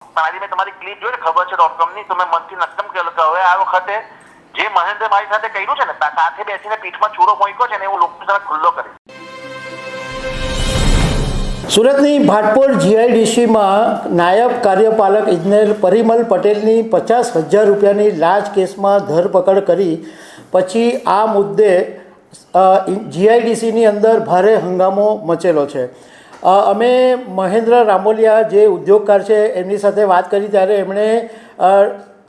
પણ આજે મેં તમારી ક્લિપ જોઈ ને ખબર છે .com ની, તો મેં મનથી નક્કમ કરેલું કે હવે આ વખતે જે મહેન્દ્ર મારી સાથે કર્યું છે ને, સાથે બેસીને પીઠમાં ચૂરો મૂક્યો છે ને, એવું લોકો સાથે ખુલ્લો કરીશ. સુરતની ભાટપોર જીઆઈડીસીમાં નાયબ કાર્યપાલક ઇજનેર પરિમલ પટેલની 50,000 રૂપિયાની લાંચ કેસમાં ધરપકડ કરી પછી આ મુદ્દે જીઆઈડીસીની અંદર ભારે હંગામો મચેલો છે. અમે મહેન્દ્ર રામોલિયા જે ઉદ્યોગકાર છે એમની સાથે વાત કરી ત્યારે એમણે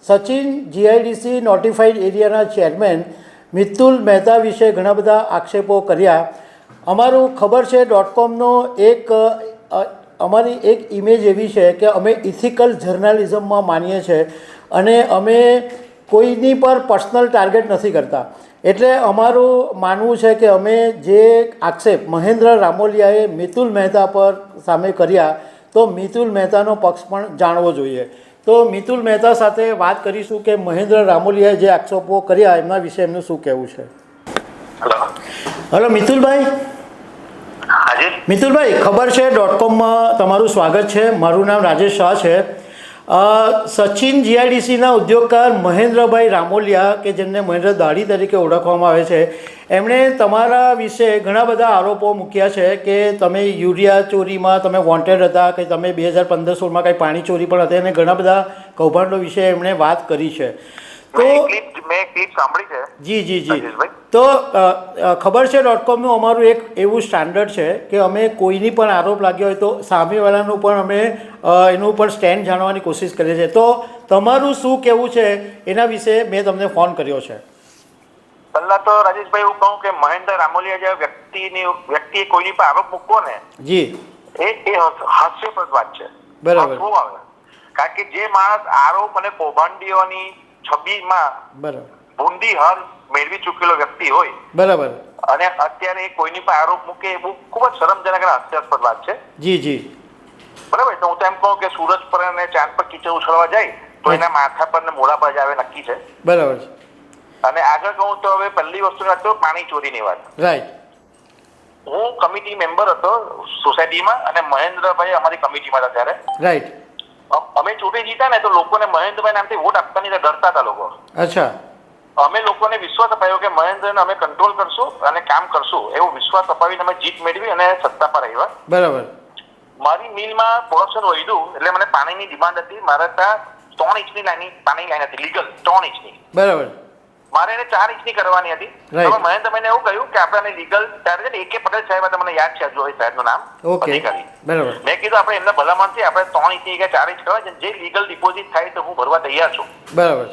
સચિન જીઆઈડીસી નોટિફાઈડ એરિયાના ચેરમેન મિતુલ મહેતા વિશે ઘણા બધા આક્ષેપો કર્યા. અમારું ખબર છે .comનો અમારી એક ઇમેજ એવી છે કે અમે ઇથિકલ જર્નાલિઝમમાં માનીએ છીએ અને અમે કોઈની પર પર્સનલ ટાર્ગેટ નથી કરતા. એટલે અમારું માનવું છે કે અમે જે આક્ષેપ મહેન્દ્ર રામોલિયાએ મિતુલ મહેતા પર સામે કર્યા, તો મિતુલ મહેતાનો પક્ષ પણ જાણવો જોઈએ. તો મિતુલ મહેતા સાથે વાત કરીશું કે મહેન્દ્ર રામોલિયાએ જે આક્ષેપો કર્યા એમના વિશે એમનું શું કહેવું છે. હલો મિતુલભાઈ. મિતુલભાઈ, ખબર છે .comમાં તમારું સ્વાગત છે. મારું નામ રાજેશ શાહ છે. સચિન જીઆઈડીસીના ઉદ્યોગકાર મહેન્દ્રભાઈ રામોલિયા, કે જેમને મહેન્દ્ર દાઢી તરીકે ઓળખવામાં આવે છે, એમણે તમારા વિશે ઘણા બધા આરોપો મૂક્યા છે કે તમે યુરિયા ચોરીમાં તમે વોન્ટેડ હતા, કે તમે 2015-16માં કંઈ પાણી ચોરી પણ હતી, અને ઘણા બધા કૌભાંડો વિશે એમણે વાત કરી છે. તો મેં ક્લિપ સાંભળી છે. જી જી જી. તો ખબર છે .comનું અમારું એક એવું સ્ટાન્ડર્ડ છે કે અમે કોઈની પણ આરોપ લાગ્યો હોય તો સામેવાળાનું પણ અમે એનું પણ સ્ટેન્ડ જાણવાની કોશિશ કરીએ છીએ. તો તમારું શું કહેવું છે એના વિશે મેં તમને ફોન કર્યો છે. પહેલા તો રાજેશભાઈ એવું કહું કે મહેન્દ્ર રામોલિયા જે વ્યક્તિએ કોઈની પર આરોપ મૂકવો ને, જી, એ હાસ્યાસ્પદ વાત છે. બરાબર. કારણ કે જે માણસ આરોપ અને કૌભાંડીઓની છબીમાં ભૂંડી હાર મેળવી ચૂકેલો વ્યક્તિ હોય, બરાબર, અને અત્યારે કોઈની પર આરોપ મૂકે એ ખૂબ જ શરમજનક અને હાસ્યાસ્પદ વાત છે. જી જી, બરાબર. તો હું તો એમ કહું કે સૂરજ પર અને ચાંદ પર કીચડ ઉછળવા જાય તો એના માથા પર ને મોઢા પર જ આવે, નક્કી છે. બરાબર. અને આગળ કહું તો હવે પહેલી વસ્તુ હતો પાણી ચોરીની વાત. રાઈટ. હું કમિટી મેમ્બર હતો સોસાયટીમાં અને મહેન્દ્રભાઈ અમારી કમિટીમાં હતા ત્યારે. રાઈટ. અમે ચૂંટણી જીતા ને તો લોકોને મહેન્દ્રભાઈ નામથી વોટ આપવાની ડરતા હતા લોકો. અચ્છા. અમે લોકોને વિશ્વાસ અપાયો કે મહેન્દ્રને અમે કંટ્રોલ કરશું અને કામ કરશું, એવો વિશ્વાસ અપાવીને અમે જીત મેળવી અને સત્તા પર આવ્યા. બરાબર. મારી મિલમાં પ્રોડક્શન વધ્યું એટલે મને પાણીની ડિમાન્ડ હતી. મારે ત્યાં 3 ઇંચની પાણી લાઈન હતી, લીગલ 3 ઇંચની. બરાબર. મારે એને 4 ઇંચની કરવાની હતી. હવે મહેન્દ્રભાઈને એવું કહ્યું કે આપણે લીગલ ત્યારે છે ને AK પટેલ સાહેબ, તમને યાદ છે જો એ સાહેબનું નામ, અધિકારી. બરાબર. મેં કીધું આપણે એમને ભલામણથી આપણે 3 ઇંચની કે 4 ઇંચ કરવા, જે લીગલ ડિપોઝિટ થાય તો હું ભરવા તૈયાર છું. બરાબર.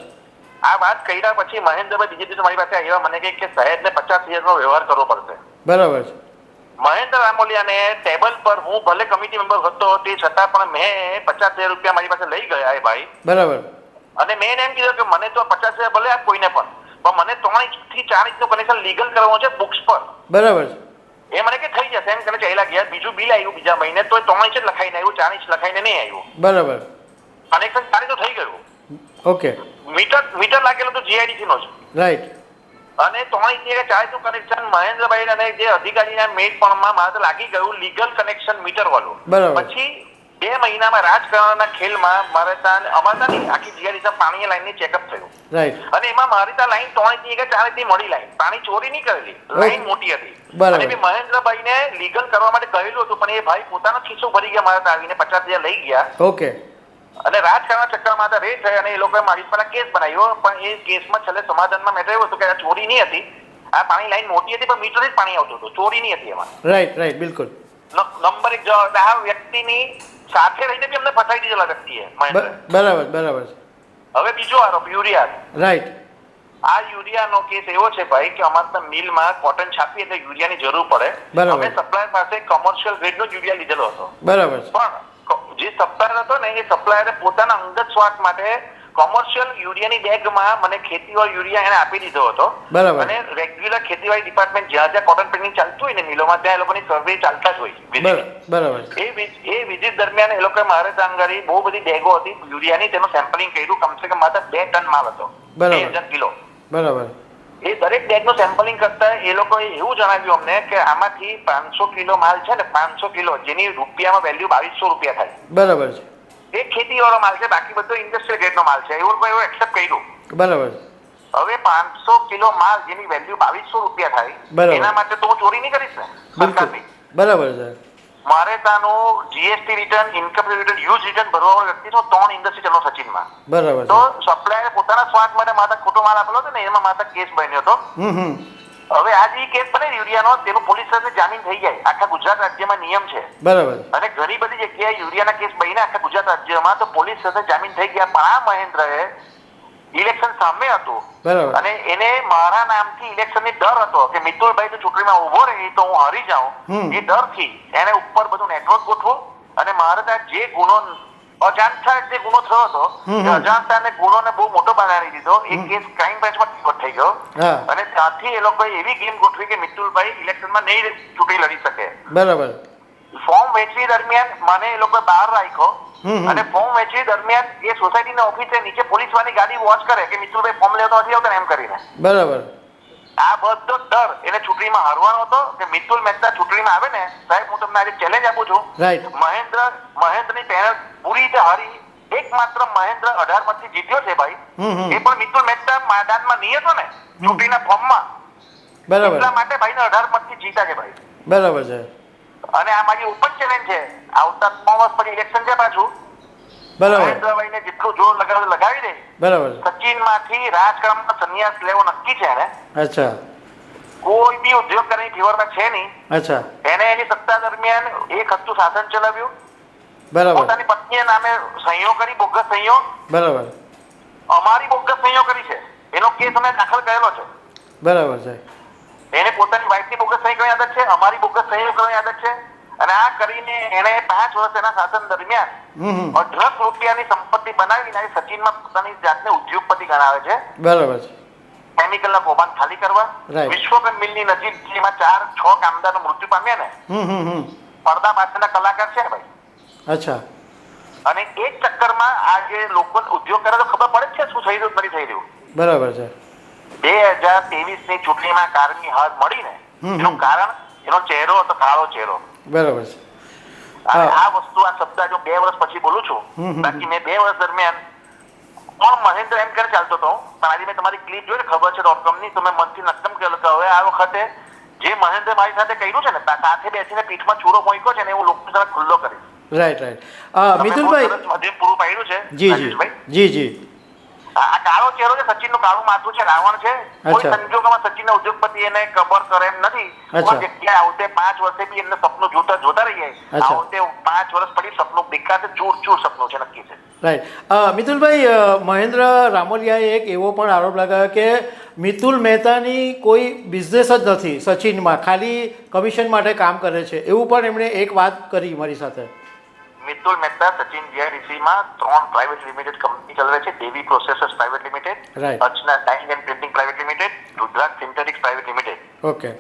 આ વાત કર્યા પછી મહેન્દ્રભાઈ બીજે દિવસે મારી પાસે આવ્યા, મને કહે કે સાહેબને 50,000નો વ્યવહાર કરવો પડશે. બરાબર. મહેન્દ્ર રામોલિયાને ટેબલ પર, હું ભલે કમિટી મેમ્બર હતો તે છતાં પણ મેં 50,000 રૂપિયા મારી પાસે લઈ ગયા એ ભાઈ. બરાબર. અને મેં એને એમ કીધું કે મને તો 50,000 ભલે આપ કોઈને પણ મને 3 ઇંચથી 4 ઇંચનું કનેક્શન લીગલ કરવાનું છે બુક્સ પર. બરાબર. એ મને કે થઈ જશે એમ કરીને ચાલ્યા ગયા. બીજું બિલ આવ્યું બીજા મહિને તો 3 ઇંચ જ લખાઈને આવ્યું, 4 ઇંચ લખાઈને નહીં આવ્યું. બરાબર. કનેક્શન સારી તો થઈ ગયું. ઓકે. મીટર લાગેલો તો જીઆઈડીસી નો છે. રાઈટ. અને 3 ઇંચ કે 4 ઇંચનું કનેક્શન મહેન્દ્રભાઈ અને જે અધિકારીના મેળપણમાં મારે લાગી ગયું, લીગલ કનેક્શન મીટર વાળું. બરાબર. પછી 2 મહિનામાં રાજકારણના ખેલમાં મારે ત્યાં અમારા ત્યાં આખી જીઆઈડીસી પાણી લાઈનની ચેકઅપ થયું. રાઈટ. અને એમાં મારી ત્યાં લાઈન 3 ઇંચની કે 4 ઇંચની મળી લાઈન, પાણી ચોરી નહીં કરેલી, લાઈન મોટી હતી. અને મેં મહેન્દ્રભાઈને લીગલ કરવા માટે કહેલું હતું, પણ એ ભાઈ પોતાનો ખિસ્સો ભરી ગયા, મારા ત્યાં આવીને 50,000 લઈ ગયા. ઓકે. અને રાજકારણના ચક્કરમાં હતા રેટ થયા અને એ લોકોએ મારી પર કેસ બનાવ્યો, પણ એ કેસમાં છેલ્લે સમાધાનમાં મેં કહ્યું હતું કે આ ચોરી નહીં હતી, આ પાણી લાઈન મોટી હતી પણ મીટર જ પાણી આવતું હતું, ચોરી નહીં હતી એમાં. રાઈટ રાઈટ, બિલકુલ. નંબર 1 જવાબ, આ વ્યક્તિની સાથે રહીને બી અમને ફસાઈ દીધેલા વ્યક્તિએ. બરાબર બરાબર. હવે બીજો આરોપ યુરિયા. રાઈટ. આ યુરિયાનો કેસ એવો છે ભાઈ કે અમારા મિલમાં કોટન છાપી એટલે યુરિયાની જરૂર પડે. અમે સપ્લાયર પાસે કોમર્શિયલ ગ્રેડનો યુરિયા લીધેલો હતો. બરાબર. પણ જે સપ્લાયર હતો ને એ સપ્લાયરે પોતાના અંગત સ્વાર્થ માટે કોમર્શિયલ યુરિયાની બેગમાં મને ખેતીવાડી યુરિયા એને આપી દીધો હતો. બરાબર. અને રેગ્યુલર ખેતીવાડી ડિપાર્ટમેન્ટ જ્યાં જ્યાં કોટન પ્રિન્ટિંગ ચાલતું હોય ને મિલોમાં, ત્યાં એ લોકોની સર્વે ચાલતા જ હોય. બરાબર. એ વિઝિટ દરમિયાન એ લોકોએ મારે ત્યાં આગળ બહુ બધી બેગો હતી યુરિયાની, તેનું સેમ્પલિંગ કર્યું. કમસે કમ માત્ર 2 ટન માલ હતો, 2,000 કિલો. બરાબર. એ દરેક બેગનું સેમ્પલિંગ કરતા એ લોકોએ એવું જણાવ્યું અમને કે આમાંથી 500 કિલો માલ છે ને, 500 કિલો જેની રૂપિયામાં વેલ્યુ 2200 રૂપિયા થાય. બરાબર છે. એ ખેતીવાળો માલ છે, બાકી બધો ઇન્ડસ્ટ્રીયલ ગ્રેડનો માલ છે. એવું કોઈ એક્સેપ્ટ કર્યું. બરાબર. હવે 500 કિલો માલ જેની વેલ્યુ 2200 રૂપિયા થાય, એના માટે તો હું ચોરી નહીં કરીશ ને સરકારની. બરાબર છે. મારે તાનું GST return, income return, use return ભરવા વ્યક્તિ છો 3 ઇન્ડસ્ટ્રી ચલો સચિનમાં. બરાબર. તો સપ્લાયર પોતાના સ્વાર્થ માટે માતા ખોટો માલ આપેલો હતો ને, એમાં માતા કેસ બન્યો હતો. હવે આ જે કેસ બને યુરિયાનો, તેનું પોલીસ સાથે જામીન થઈ જાય. આખા ગુજરાત રાજ્યમાં નિયમ છે. બરાબર. અને ઘણી બધી જગ્યાએ યુરિયાના કેસ બન્યા આખા ગુજરાત રાજ્યમાં, તો પોલીસ સાથે જામીન થઈ ગયા. પણ આ મહેન્દ્રએ ઇલેક્શન સામે હતું અને એને મારા નામથી ઇલેક્શનની ડર હતો કે મિતુલભાઈ તો ચૂંટણીમાં ઉભો રહી તો હું હારી જાઉં, એ ડરથી એને ઉપર બધું નેટવર્ક ગોઠવું અને મારે ત્યાં જે ગુનો અજાણતા જે ગુનો થયો હતો, અજાણતા ને ગુનોને બહુ મોટો બનાવી દીધો. એ કેસ ક્રાઇમ બ્રાન્ચમાં રિપોર્ટ થઈ ગયો અને ત્યાંથી એ લોકોએ એવી ગેમ ગોઠવી કે મિતુલભાઈ ઇલેક્શનમાં નહીં ચૂંટણી લડી શકે. બરાબર. ફોર્મ વેચવી દરમિયાન મને એ લોકોએ બહાર રાખ્યો અને ફોર્મ વેચવી દરમિયાન એ સોસાયટીના ઓફિસે નીચે પોલીસ વાળી ગાડી વોચ કરે કે મિતુલભાઈ ફોર્મ લેતો નથી આવતો એમ કરીને. બરાબર. આ બધો ડર એને ચૂંટણીમાં હારવાનો હતો કે મિતુલ મહેતા ચૂંટણીમાં આવે ને સાહેબ, હું તમને આજે ચેલેન્જ આપું છું. મહેન્દ્રની પેનલ પૂરી રીતે હારી. એકમાત્ર મહેન્દ્ર 18 મતથી જીત્યો છે ભાઈ. એ પણ મિતુલ મહેતા મેદાનમાં નહીં હતો ને ચૂંટણીના ફોર્મમાં. બરાબર. એટલા માટે ભાઈને 18 મતથી જીતા છે ભાઈ. બરાબર છે. અને આ મારી ઓપન ચેલેન્જ છે. આવતા 3 વર્ષ પછી ઇલેક્શન છે પાછું. બરાબર. મહેન્દ્રભાઈને જેટલું જોર લગાવી દે. બરાબર. સચિનમાંથી રાજકારણમાં સંન્યાસ લેવો નક્કી છે ને. અચ્છા. કોઈ બી ઉદ્યોગ કરવાની ફેવરમાં છે નહીં. અચ્છા. એને એની સત્તા દરમિયાન એક હતું શાસન ચલાવ્યું. બરાબર. પોતાની પત્નીના નામે સહીઓ કરી, બોગસ સહીઓ. બરાબર. અમારી બોગસ સહીઓ કરી છે, એનો કેસ અમે દાખલ કરેલો છે. બરાબર છે. એને પોતાની વાઈફની બોગસ સહી કરવાની આદત છે, અમારી બોગસ સહીઓ કરવાની આદત છે. અને આ કરીને એને 5 વર્ષ એના શાસન દરમિયાન 18 લાખ રૂપિયાની સંપત્તિ બનાવીને સચિનમાં પોતાની જાતને ઉદ્યોગપતિ ગણાવે છે. બરાબર છે. કેમિકલના કૌભાંડ ખાલી કરવા, વિશ્વકર્મ મિલની નજીક જેમાં 4-6 કામદારો મૃત્યુ પામ્યા ને, પડદા પાછળના કલાકાર છે ને ભાઈ. અચ્છા. અને એ ચક્કરમાં આ જે લોકો ઉદ્યોગ કરે તો ખબર પડે છે શું થઈ રહ્યું નથી થઈ રહ્યું. બરાબર છે. 2023ની ચૂંટણીમાં કારની હાર મળીને એનું કારણ એનો ચહેરો હતો, કાળો ચહેરો. બરાબર છે. આ વસ્તુ આ શબ્દ જો 2 વર્ષ પછી બોલું છું. બાકી મેં 2 વર્ષ દરમિયાન પણ મહેન્દ્ર એમ કરે ચાલતો હતો. પણ આજે મેં તમારી ક્લિપ જોઈ ને ખબર છે .com ની, તો મેં મનથી નક્કમ કર્યું કે હવે આ વખતે જે મહેન્દ્ર મારી સાથે કર્યું છે ને, સાથે બેસીને પીઠમાં ચૂરો મૂક્યો છે ને, એવું લોકો સાથે ખુલ્લો કરીશ. Right right. મિતુલભાઈ પૂરું પાડ્યું છે. જી જી. આ કાળો ચહેરો છે, સચિનનું કાળું માથું છે, રાવણ છે. કોઈ સંજોગોમાં સચિનના ઉદ્યોગપતિ એને કબર કરે એમ નથી. જગ્યાએ આવતે 5 વર્ષે બી એમને સપનું જોતા રહીએ. આવતે 5 વર્ષ પછી સપનું દેખાશે, ચૂર સપનું છે, નક્કી છે. રાઈટ. મિતુલભાઈ, મહેન્દ્ર રામોલિયાએ એક એવો પણ આરોપ લગાવ્યો કે મિતુલ મહેતાની કોઈ બિઝનેસ જ નથી સચિનમાં, ખાલી કમિશન માટે કામ કરે છે, એવું પણ એમણે એક વાત કરી મારી સાથે. મિતુલ મહેતા સચિન જીઆઈડીસીમાં 3 પ્રાઇવેટ લિમિટેડ કંપની ચલાવે છે. Devi processors private limited, Archana dyeing and printing private limited, Rudraksh synthetics private limited. Okay.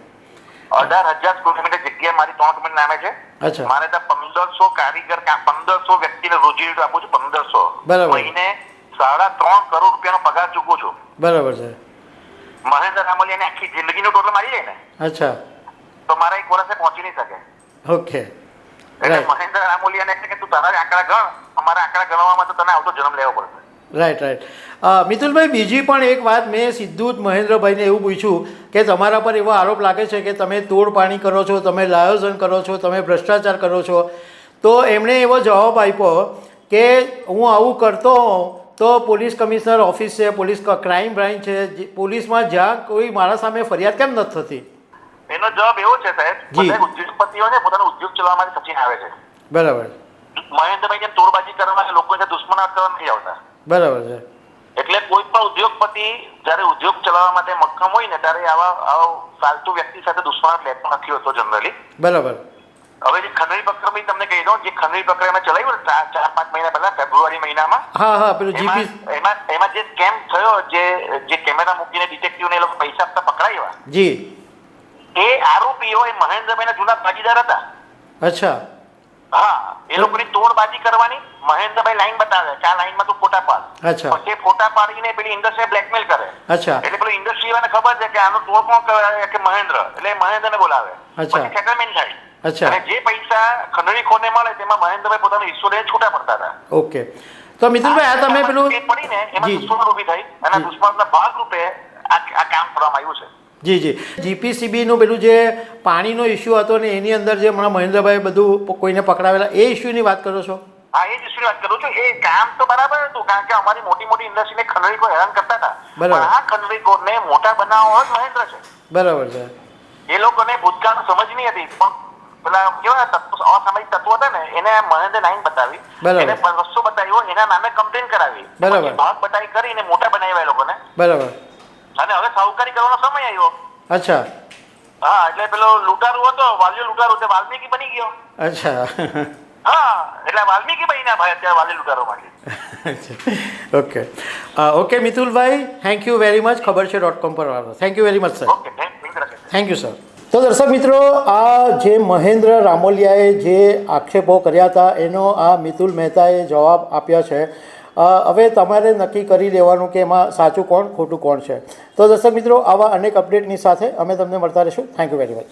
18,000 square metre જગ્યા મારી 3 કંપની નામે છે. મારે ત્યાં 1500 કારીગર, 1500 વ્યક્તિને રોજી આપું છું. 1500 મહિને 3.5 કરોડ રૂપિયાનો પગાર ચૂકવું છું. બરાબર છે. મહેન્દ્ર રામોલિયાને આખી જિંદગીનો ટોટલ મારી જાય ને, અચ્છા, તો મારા 1 વર્ષે પહોંચી નહીં શકે. ઓકે. એટલે મહેન્દ્ર રામોલિયાને એટલે કે તું તારા આંકડા ગણ, અમારા આંકડા ગણવામાં તો તને આવતો જન્મ લેવો પડશે. Right right. મિતુલભાઈ, બીજી પણ એક વાત મેં સીધું જ મહેન્દ્રભાઈને એવું પૂછ્યું કે તમારા પર એવો આરોપ લાગે છે કે તમે તોડ પાણી કરો છો, તમે લાયોઝન કરો છો, તમે ભ્રષ્ટાચાર કરો છો. તો એમણે એવો જવાબ આપ્યો કે હું આવું કરતો હોઉં તો પોલીસ કમિશનર ઓફિસ છે, પોલીસ ક્રાઇમ બ્રાન્ચ છે, પોલીસમાં જ્યાં કોઈ મારા સામે ફરિયાદ કેમ નથી થતી? એનો જવાબ એવો છે સાહેબ, બધા ઉદ્યોગપતિઓ છે પોતાનો ઉદ્યોગ ચલાવવા માટે સચિન આવે છે. બરાબર. મહેન્દ્રભાઈ જેમ તોડબાજી કરવા લોકો સાથે દુશ્મનાટ કરવા નથી આવતા. બરાબર છે. એટલે કોઈ પણ ઉદ્યોગપતિ જયારે ઉદ્યોગ ચલાવવા માટે મક્કમ હોય ને ત્યારે આવા ફાલતુ વ્યક્તિ સાથે દુશ્મનાટ લેતો નથી હોતો જનરલી. બરાબર. હવે જે ખંડણી પ્રકરણ તમને કહી દઉં, જે ખંડણી પ્રકરણ અમે ચલાવ્યું 4-5 મહિના પહેલા ફેબ્રુઆરી મહિનામાં, પેલું જીપી, એમાં જે સ્કેમ થયો, જે કેમેરા મૂકીને ડિટેક્ટિવને એ લોકો પૈસા આપતા પકડાયા જી, એ આરોપીઓ એ મહેન્દ્રભાઈના જૂના ભાગીદાર હતા. અચ્છા. હા, એ લોકોની તોડબાજી કરવાની. મહેન્દ્રભાઈ લાઈન બતાવે કે આ લાઈનમાં તું ફોટા પાડ. અચ્છા. પછી ફોટા પાડીને પેલી ઇન્ડસ્ટ્રી બ્લેકમેલ કરે. અચ્છા. એટલે પેલી ઇન્ડસ્ટ્રી વાળાને ખબર છે કે આનો તોડ કોણ કરે કે મહેન્દ્ર, એટલે મહેન્દ્રને બોલાવે. પછી સેટલમેન્ટ થાય. અચ્છા. અને જે પૈસા ખંડણીખોરને મળે તેમાં મહેન્દ્રભાઈ પોતાનો હિસ્સો લઈને છૂટા પડતા હતા. ઓકે, તો મિતુલભાઈ આ તમે પેલું પડીને એમાં દુશ્મન ઊભી થઈ અને દુશ્મનના ભાગરૂપે આ કામ કરવામાં આવ્યું છે. જી જી, જીપીસીબીનું પેલું જે પાણીનો ઇસ્યુ હતો ને એની અંદર જે હમણાં મહેન્દ્રભાઈ બધું કોઈને પકડાવેલા એ ઇસ્યુની વાત કરો છો? હા, એ જ ઇસ્યુની વાત કરું છું. એ કામ તો બરાબર હતું કારણ કે અમારી મોટી મોટી ઇન્ડસ્ટ્રીને ખંડણીખોર હેરાન કરતા હતા. પણ આ ખંડણીખોરને મોટા બનાવવા જ મહેન્દ્ર છે. બરાબર છે. એ લોકોને ભૂતકાળ સમજ નહીં હતી, પણ પેલા કેવા અસામાજિક તત્વો હતા ને એને મહેન્દ્ર નાઈન બતાવી, એને રસ્તો બતાવ્યો, એના નામે કમ્પ્લેન કરાવી, ભાગ બતાવી કરીને મોટા બનાવ્યા એ લોકોને. બરાબર. અને હવે સાહુકારી કરવાનો સમય આવ્યો. અચ્છા. હા, એટલે પેલો લૂંટારો હતો, વાલીઓ લૂંટારો તે વાલ્મીકી બની ગયો. અચ્છા. હા, એટલે વાલ્મીકી બન્યા ભાઈ અત્યારે વાલી લૂંટારો માટે. Okay okay મિતુલભાઈ, thank you very much. ખબર છે .com પર વાળો. Thank you very much sir. Okay, thank you sir. તો દર્શક મિત્રો, આ જે મહેન્દ્ર રામોલિયાએ જે આક્ષેપો કર્યા હતા એનો આ મિતુલ મહેતાએ જવાબ આપ્યા છે. હવે તમારે નક્કી કરી લેવાનું કે એમાં સાચું કોણ ખોટું કોણ છે. તો દર્શક મિત્રો, આવા અનેક અપડેટની સાથે અમે તમને મળતા રહીશું. Thank you very much.